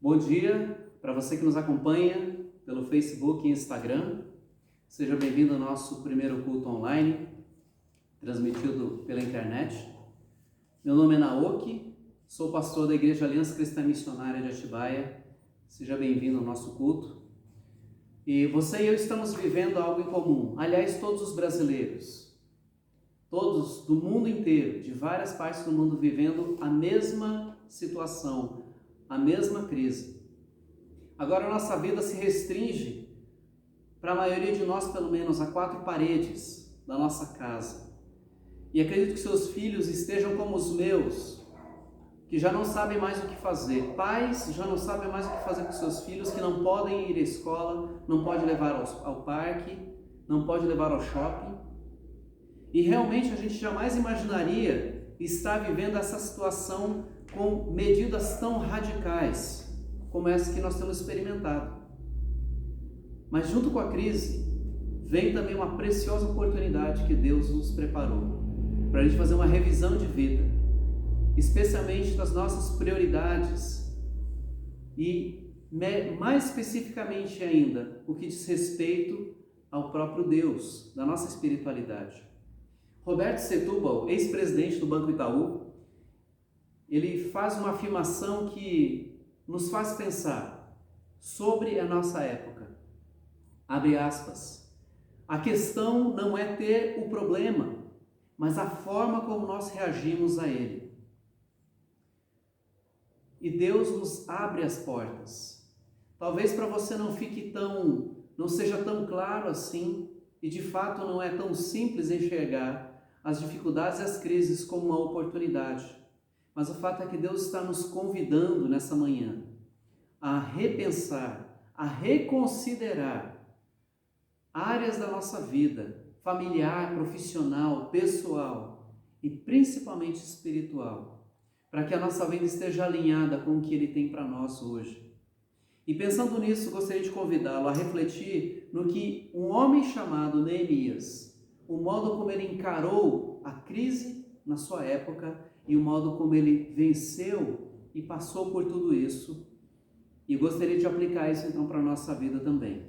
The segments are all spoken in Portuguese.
Bom dia para você que nos acompanha pelo Facebook e Instagram. Seja bem-vindo ao nosso primeiro culto online, transmitido pela internet. Meu nome é Naoki, sou pastor da Igreja Aliança Cristã Missionária de Atibaia. Seja bem-vindo ao nosso culto. E você e eu estamos vivendo algo em comum. Aliás, todos os brasileiros, todos do mundo inteiro, de várias partes do mundo, vivendo a mesma situação, a mesma crise. Agora a nossa vida se restringe, para a maioria de nós pelo menos, a 4 paredes da nossa casa. E acredito que seus filhos estejam como os meus, que já não sabem mais o que fazer. Pais já não sabem mais o que fazer com seus filhos, que não podem ir à escola, não pode levar ao parque, não pode levar ao shopping. E realmente a gente jamais imaginaria estar vivendo essa situação com medidas tão radicais como essa que nós temos experimentado. Mas junto com a crise, vem também uma preciosa oportunidade que Deus nos preparou para a gente fazer uma revisão de vida, especialmente das nossas prioridades e mais especificamente ainda o que diz respeito ao próprio Deus, da nossa espiritualidade. Roberto Setúbal, ex-presidente do Banco Itaú, ele faz uma afirmação que nos faz pensar sobre a nossa época. Abre aspas. A questão não é ter o problema, mas a forma como nós reagimos a ele. E Deus nos abre as portas. Talvez para você não seja tão claro assim, e de fato não é tão simples enxergar as dificuldades e as crises como uma oportunidade. Mas o fato é que Deus está nos convidando nessa manhã a repensar, a reconsiderar áreas da nossa vida, familiar, profissional, pessoal e principalmente espiritual, para que a nossa vida esteja alinhada com o que Ele tem para nós hoje. E pensando nisso, gostaria de convidá-lo a refletir no que um homem chamado Neemias, o modo como ele encarou a crise na sua época e o modo como ele venceu e passou por tudo isso. E gostaria de aplicar isso então para a nossa vida também.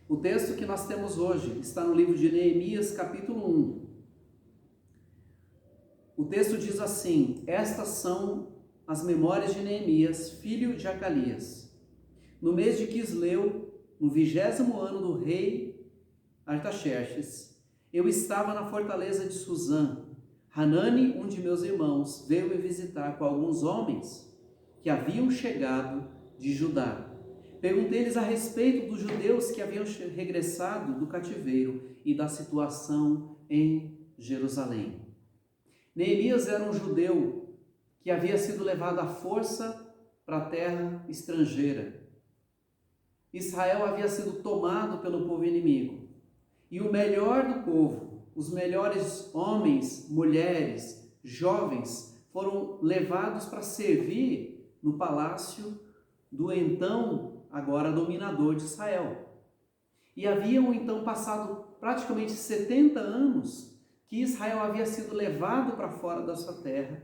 O texto que nós temos hoje está no livro de Neemias, capítulo 1. O texto diz assim: estas são as memórias de Neemias, filho de Acalias. No mês de Quisleu, no 20º ano do rei Artaxerxes, eu estava na fortaleza de Suzã. Hanani, um de meus irmãos, veio me visitar com alguns homens que haviam chegado de Judá. Perguntei-lhes a respeito dos judeus que haviam regressado do cativeiro e da situação em Jerusalém. Neemias era um judeu que havia sido levado à força para a terra estrangeira. Israel havia sido tomado pelo povo inimigo. E o melhor do povo, os melhores homens, mulheres, jovens, foram levados para servir no palácio do então, agora dominador de Israel. E haviam então passado praticamente 70 anos que Israel havia sido levado para fora da sua terra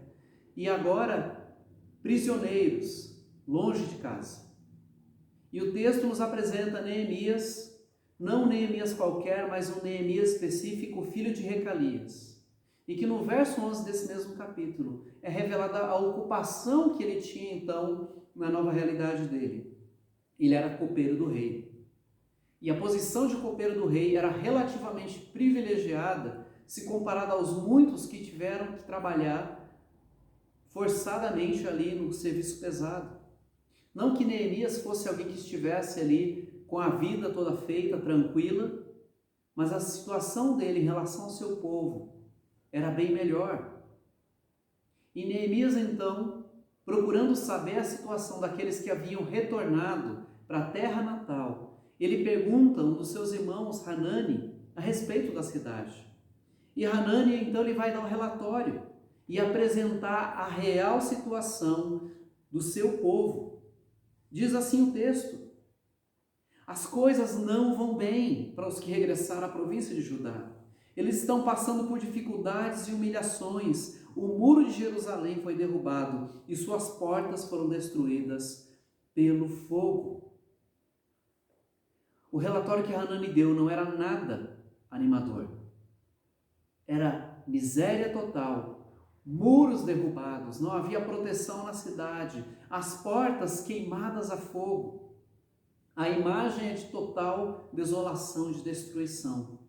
e agora prisioneiros, longe de casa. E o texto nos apresenta Neemias, não um Neemias qualquer, mas um Neemias específico, filho de Recalias. E que no verso 11 desse mesmo capítulo é revelada a ocupação que ele tinha então na nova realidade dele. Ele era copeiro do rei. E a posição de copeiro do rei era relativamente privilegiada se comparada aos muitos que tiveram que trabalhar forçadamente ali no serviço pesado. Não que Neemias fosse alguém que estivesse ali com a vida toda feita, tranquila, mas a situação dele em relação ao seu povo era bem melhor. E Neemias então, procurando saber a situação daqueles que haviam retornado para a terra natal, ele pergunta a um dos seus irmãos, Hanani, a respeito da cidade. E Hanani então ele vai dar um relatório e apresentar a real situação do seu povo. Diz assim o texto: as coisas não vão bem para os que regressaram à província de Judá. Eles estão passando por dificuldades e humilhações. O muro de Jerusalém foi derrubado e suas portas foram destruídas pelo fogo. O relatório que Hanani deu não era nada animador. Era miséria total, muros derrubados, não havia proteção na cidade, as portas queimadas a fogo. A imagem é de total desolação, de destruição.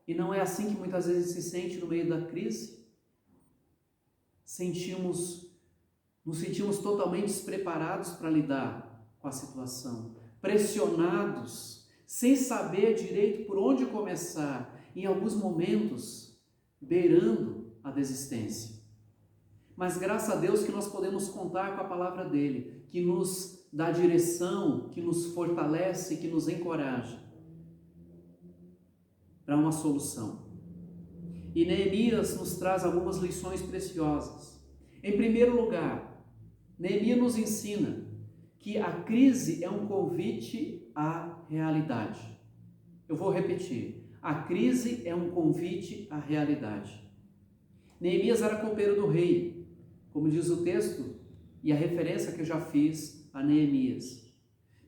E não é assim que muitas vezes se sente no meio da crise? Nos sentimos totalmente despreparados para lidar com a situação, pressionados, sem saber direito por onde começar, em alguns momentos, beirando a desistência. Mas graças a Deus que nós podemos contar com a palavra dele, que nos dá direção, que nos fortalece, que nos encoraja para uma solução. E Neemias nos traz algumas lições preciosas. Em primeiro lugar, Neemias nos ensina que a crise é um convite à realidade. Eu vou repetir. A crise é um convite à realidade. Neemias era copeiro do rei, como diz o texto e a referência que eu já fiz a Neemias.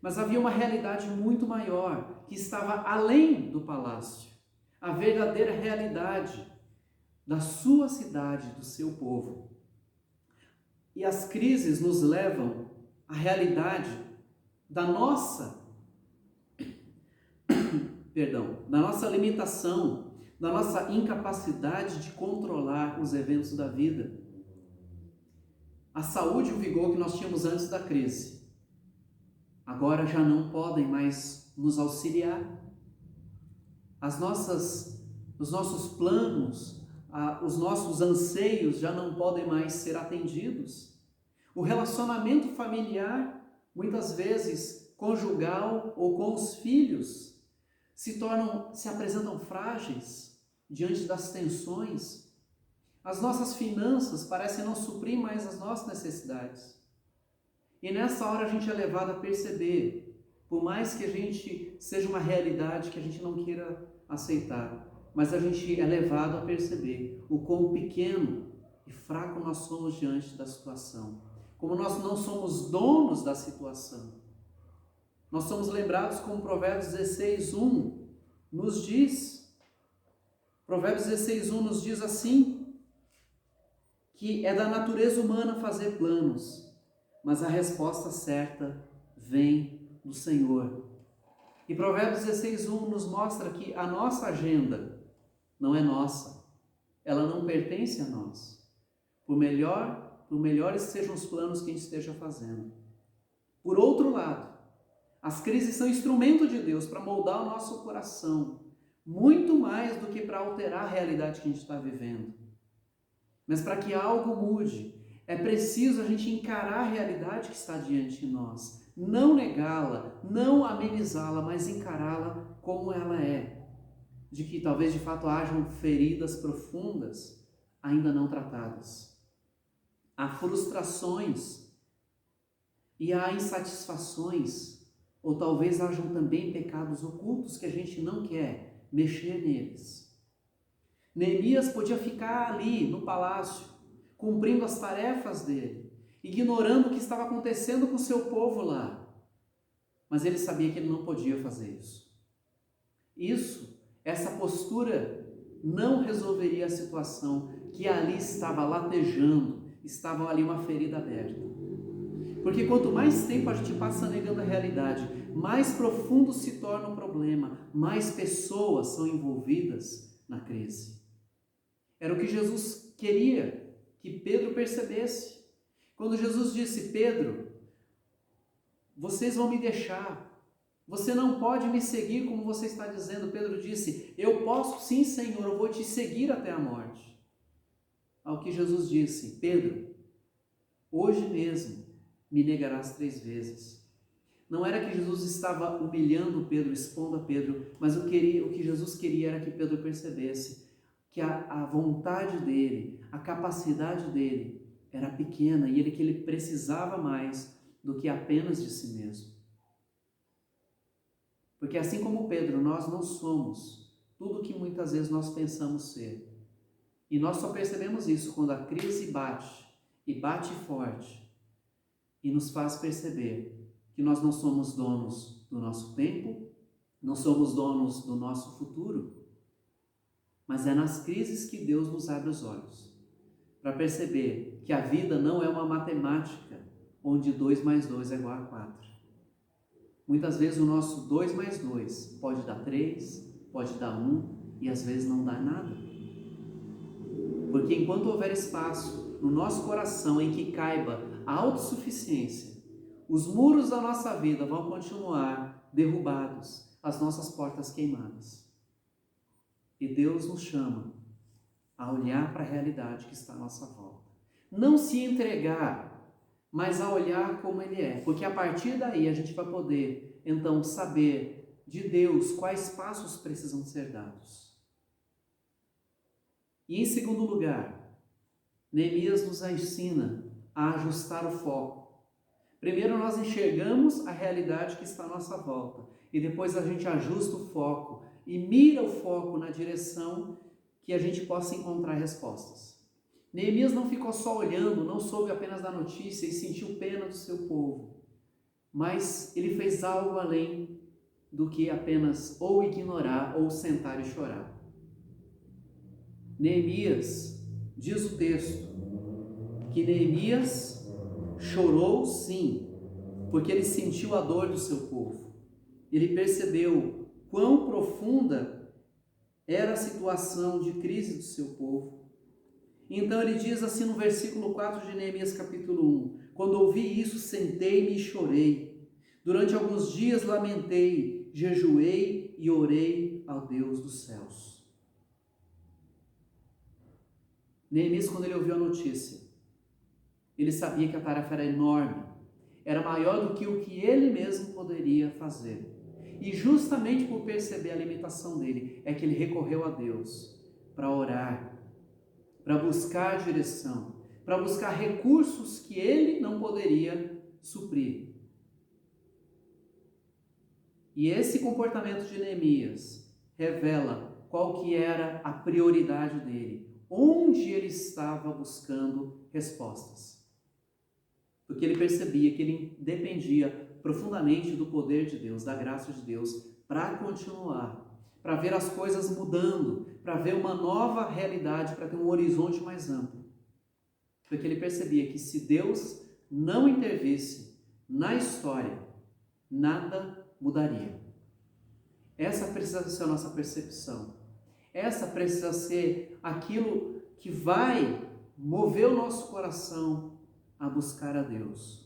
Mas havia uma realidade muito maior, que estava além do palácio. A verdadeira realidade da sua cidade, do seu povo. E as crises nos levam à realidade da nossa limitação, da nossa incapacidade de controlar os eventos da vida. A saúde e o vigor que nós tínhamos antes da crise, agora já não podem mais nos auxiliar. Os nossos planos, os nossos anseios já não podem mais ser atendidos. O relacionamento familiar, muitas vezes conjugal ou com os filhos, se apresentam frágeis diante das tensões. As nossas finanças parecem não suprir mais as nossas necessidades. E nessa hora a gente é levado a perceber, por mais que a gente seja uma realidade que a gente não queira aceitar, mas a gente é levado a perceber o quão pequeno e fraco nós somos diante da situação. Como nós não somos donos da situação. Nós somos lembrados como Provérbios 16:1 nos diz. Provérbios 16:1 nos diz assim, que é da natureza humana fazer planos, mas a resposta certa vem do Senhor. E Provérbios 16:1 nos mostra que a nossa agenda não é nossa, ela não pertence a nós. Por melhores sejam os planos que a gente esteja fazendo. Por outro lado, as crises são instrumento de Deus para moldar o nosso coração, muito mais do que para alterar a realidade que a gente está vivendo. Mas para que algo mude, é preciso a gente encarar a realidade que está diante de nós, não negá-la, não amenizá-la, mas encará-la como ela é, de que talvez de fato hajam feridas profundas ainda não tratadas. Há frustrações e há insatisfações, ou talvez hajam também pecados ocultos que a gente não quer mexer neles. Neemias podia ficar ali no palácio, cumprindo as tarefas dele, ignorando o que estava acontecendo com o seu povo lá. Mas ele sabia que ele não podia fazer isso. Essa postura não resolveria a situação que ali estava latejando, estava ali uma ferida aberta. Porque quanto mais tempo a gente passa negando a realidade, mais profundo se torna o problema, mais pessoas são envolvidas na crise. Era o que Jesus queria que Pedro percebesse. Quando Jesus disse: Pedro, vocês vão me deixar, você não pode me seguir como você está dizendo. Pedro disse: eu posso sim, Senhor, eu vou te seguir até a morte. Ao que Jesus disse: Pedro, hoje mesmo me negarás 3 vezes. Não era que Jesus estava humilhando Pedro, expondo a Pedro, mas o que Jesus queria era que Pedro percebesse que a vontade dele, a capacidade dele era pequena e que ele precisava mais do que apenas de si mesmo. Porque assim como Pedro, nós não somos tudo que muitas vezes nós pensamos ser. E nós só percebemos isso quando a crise bate, e bate forte. e nos faz perceber que nós não somos donos do nosso tempo, não somos donos do nosso futuro, mas é nas crises que Deus nos abre os olhos, para perceber que a vida não é uma matemática onde 2 mais 2 é igual a 4. Muitas vezes o nosso 2 mais 2 pode dar 3, pode dar 1 e às vezes não dá nada. Porque enquanto houver espaço no nosso coração em que caiba a autossuficiência, os muros da nossa vida vão continuar derrubados, as nossas portas queimadas. E Deus nos chama a olhar para a realidade que está à nossa volta. Não se entregar, mas a olhar como Ele é. Porque a partir daí a gente vai poder, então, saber de Deus quais passos precisam ser dados. E em segundo lugar, Neemias nos ensina a ajustar o foco. Primeiro nós enxergamos a realidade que está à nossa volta. E depois a gente ajusta o foco e mira o foco na direção que a gente possa encontrar respostas. Neemias não ficou só olhando, não soube apenas da notícia e sentiu pena do seu povo, mas ele fez algo além do que apenas ou ignorar ou sentar e chorar. Neemias, diz o texto, que Neemias chorou sim, porque ele sentiu a dor do seu povo. Ele percebeu quão profunda era a situação de crise do seu povo. Então ele diz assim no versículo 4 de Neemias capítulo 1: quando ouvi isso, sentei-me e chorei. Durante alguns dias lamentei, jejuei e orei ao Deus dos céus. Neemias, quando ele ouviu a notícia, ele sabia que a tarefa era enorme, era maior do que o que ele mesmo poderia fazer. E justamente por perceber a limitação dele, é que ele recorreu a Deus para orar, para buscar direção, para buscar recursos que ele não poderia suprir. E esse comportamento de Neemias revela qual que era a prioridade dele, onde ele estava buscando respostas. Porque ele percebia que ele dependia profundamente do poder de Deus, da graça de Deus, para continuar, para ver as coisas mudando, para ver uma nova realidade, para ter um horizonte mais amplo. Porque ele percebia que se Deus não intervisse na história, nada mudaria. Essa precisa ser a nossa percepção. Essa precisa ser aquilo que vai mover o nosso coração a buscar a Deus.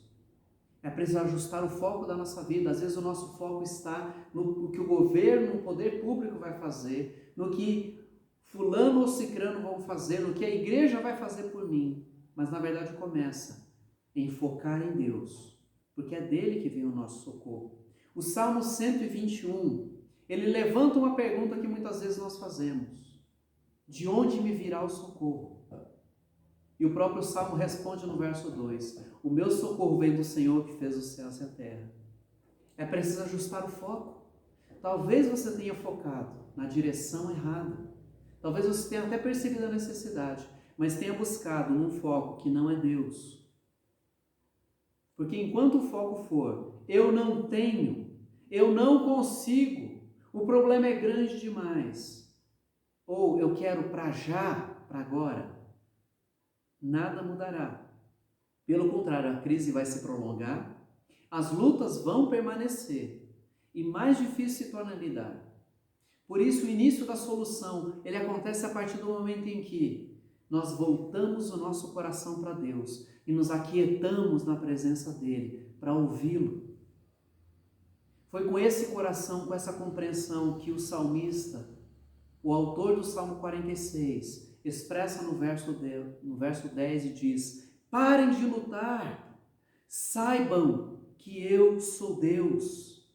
É preciso ajustar o foco da nossa vida. Às vezes o nosso foco está no que o governo, o poder público vai fazer, no que fulano ou cicrano vão fazer, no que a igreja vai fazer por mim. Mas na verdade começa em focar em Deus, porque é dele que vem o nosso socorro. O Salmo 121, ele levanta uma pergunta que muitas vezes nós fazemos: de onde me virá o socorro? E o próprio Salmo responde no verso 2: o meu socorro vem do Senhor que fez os céus e a terra. É preciso ajustar o foco. Talvez você tenha focado na direção errada. Talvez você tenha até percebido a necessidade, mas tenha buscado num foco que não é Deus. Porque enquanto o foco for, eu não tenho, eu não consigo, o problema é grande demais, ou eu quero para já, para agora, nada mudará. Pelo contrário, a crise vai se prolongar, as lutas vão permanecer e mais difícil se torna lidar. Por isso, o início da solução, ele acontece a partir do momento em que nós voltamos o nosso coração para Deus e nos aquietamos na presença dele para ouvi-lo. Foi com esse coração, com essa compreensão que o salmista, o autor do Salmo 46, expressa no verso 10 e diz: parem de lutar, saibam que eu sou Deus.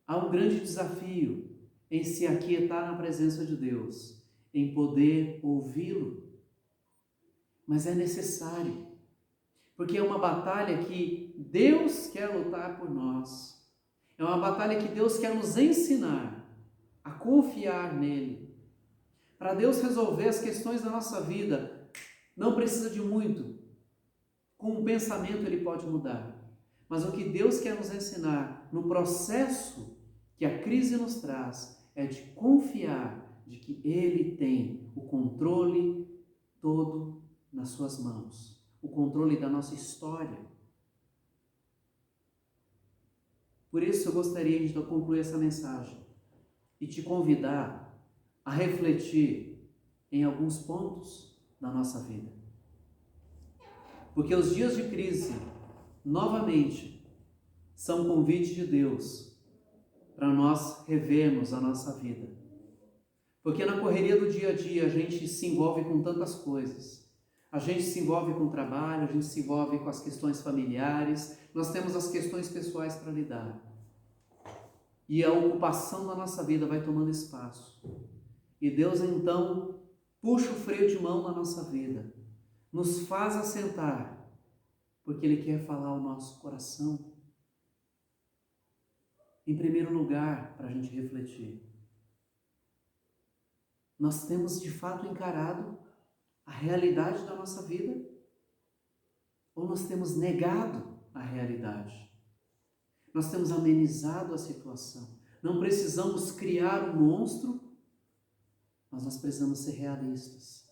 Há um grande desafio em se aquietar na presença de Deus, em poder ouvi-lo. Mas é necessário, porque é uma batalha que Deus quer lutar por nós. É uma batalha que Deus quer nos ensinar a confiar nele. Para Deus resolver as questões da nossa vida, não precisa de muito. com um pensamento ele pode mudar. Mas o que Deus quer nos ensinar no processo que a crise nos traz é de confiar de que Ele tem o controle todo nas suas mãos, o controle da nossa história. Por isso eu gostaria de concluir essa mensagem e te convidar a refletir em alguns pontos da nossa vida. Porque os dias de crise, novamente, são convite de Deus para nós revermos a nossa vida. Porque na correria do dia a dia a gente se envolve com tantas coisas. A gente se envolve com o trabalho, a gente se envolve com as questões familiares, nós temos as questões pessoais para lidar. E a ocupação da nossa vida vai tomando espaço. E Deus então puxa o freio de mão na nossa vida, nos faz assentar, porque Ele quer falar ao nosso coração. Em primeiro lugar, para a gente refletir, nós temos de fato encarado a realidade da nossa vida? Ou nós temos negado a realidade? Nós temos amenizado a situação. Não precisamos criar um monstro, mas nós precisamos ser realistas.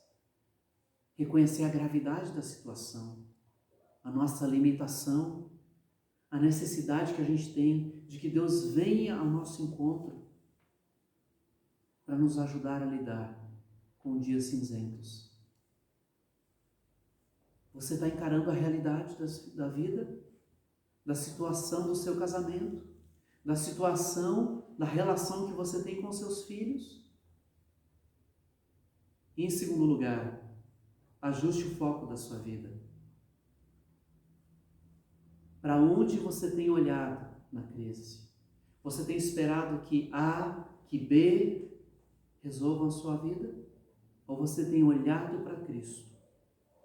Reconhecer a gravidade da situação, a nossa limitação, a necessidade que a gente tem de que Deus venha ao nosso encontro para nos ajudar a lidar com dias cinzentos. Você está encarando a realidade da vida, da situação do seu casamento, da situação, da relação que você tem com seus filhos? E em segundo lugar, ajuste o foco da sua vida. Para onde você tem olhado na crise? Você tem esperado que A, que B resolvam a sua vida? Ou você tem olhado para Cristo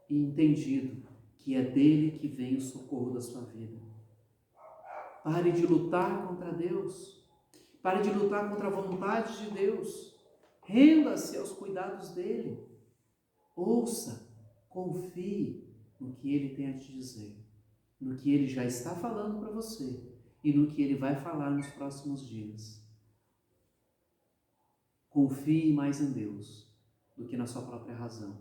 e entendido que é dele que vem o socorro da sua vida? Pare de lutar contra Deus. Pare de lutar contra a vontade de Deus. Renda-se aos cuidados dele. Ouça, confie no que ele tem a te dizer, no que ele já está falando para você e no que ele vai falar nos próximos dias. Confie mais em Deus do que na sua própria razão.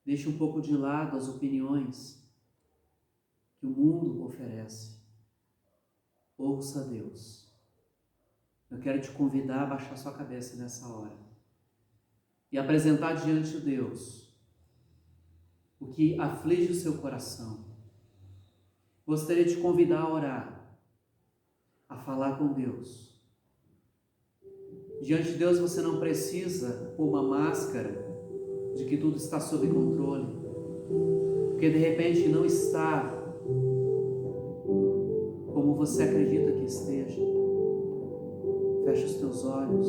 Deixe um pouco de lado as opiniões que o mundo oferece. Ouça a Deus. Eu quero te convidar a baixar sua cabeça nessa hora e apresentar diante de Deus o que aflige o seu coração. Gostaria de te convidar a orar, a falar com Deus. Diante de Deus você não precisa pôr uma máscara de que tudo está sob controle, porque de repente não está como você acredita que esteja. Feche os teus olhos,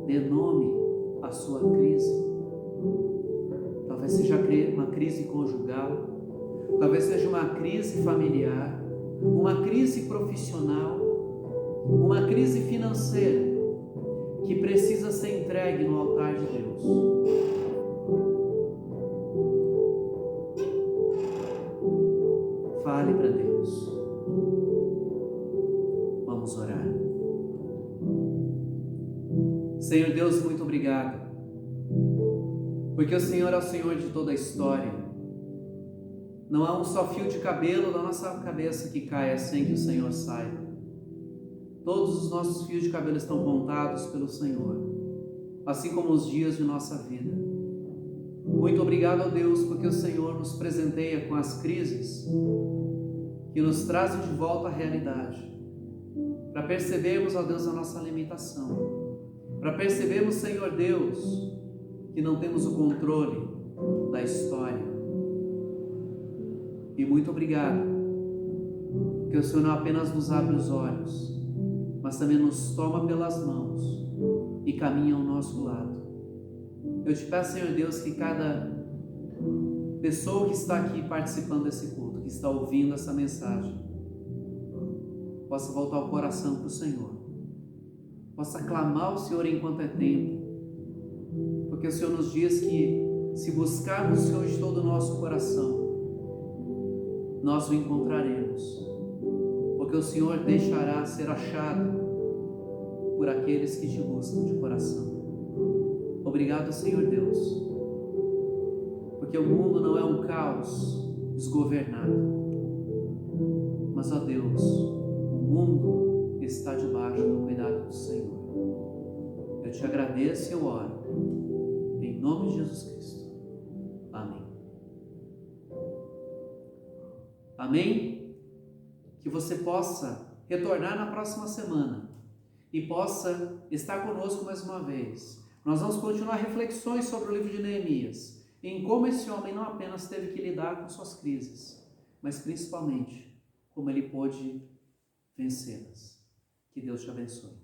dê nome à sua crise. Talvez seja uma crise conjugal, talvez seja uma crise familiar, uma crise profissional, uma crise financeira que precisa ser entregue no altar de Deus. Fale para Deus. Vamos orar. Senhor Deus, muito obrigado, porque o Senhor é o Senhor de toda a história. Não há um só fio de cabelo da nossa cabeça que caia sem que o Senhor saiba. Todos os nossos fios de cabelo estão contados pelo Senhor, assim como os dias de nossa vida. Muito obrigado, ó Deus, porque o Senhor nos presenteia com as crises que nos trazem de volta à realidade, para percebermos, ó Deus, a nossa limitação, para percebermos, Senhor Deus, que não temos o controle da história. E muito obrigado, porque o Senhor não apenas nos abre os olhos, mas também nos toma pelas mãos e caminha ao nosso lado. Eu te peço, Senhor Deus, que cada pessoa que está aqui participando desse culto, que está ouvindo essa mensagem, possa voltar o coração para o Senhor, possa clamar ao Senhor enquanto é tempo, porque o Senhor nos diz que Se buscarmos o Senhor de todo o nosso coração, nós o encontraremos, porque o Senhor deixará ser achado por aqueles que te buscam de coração. Obrigado, Senhor Deus, porque o mundo não é um caos desgovernado, mas, ó Deus, o mundo está debaixo do cuidado do Senhor. Eu te agradeço e eu oro, em nome de Jesus Cristo. Amém. Amém? Que você possa retornar na próxima semana e possa estar conosco mais uma vez. Nós vamos continuar reflexões sobre o livro de Neemias, em como esse homem não apenas teve que lidar com suas crises, mas principalmente como ele pôde vencê-las. Que Deus te abençoe.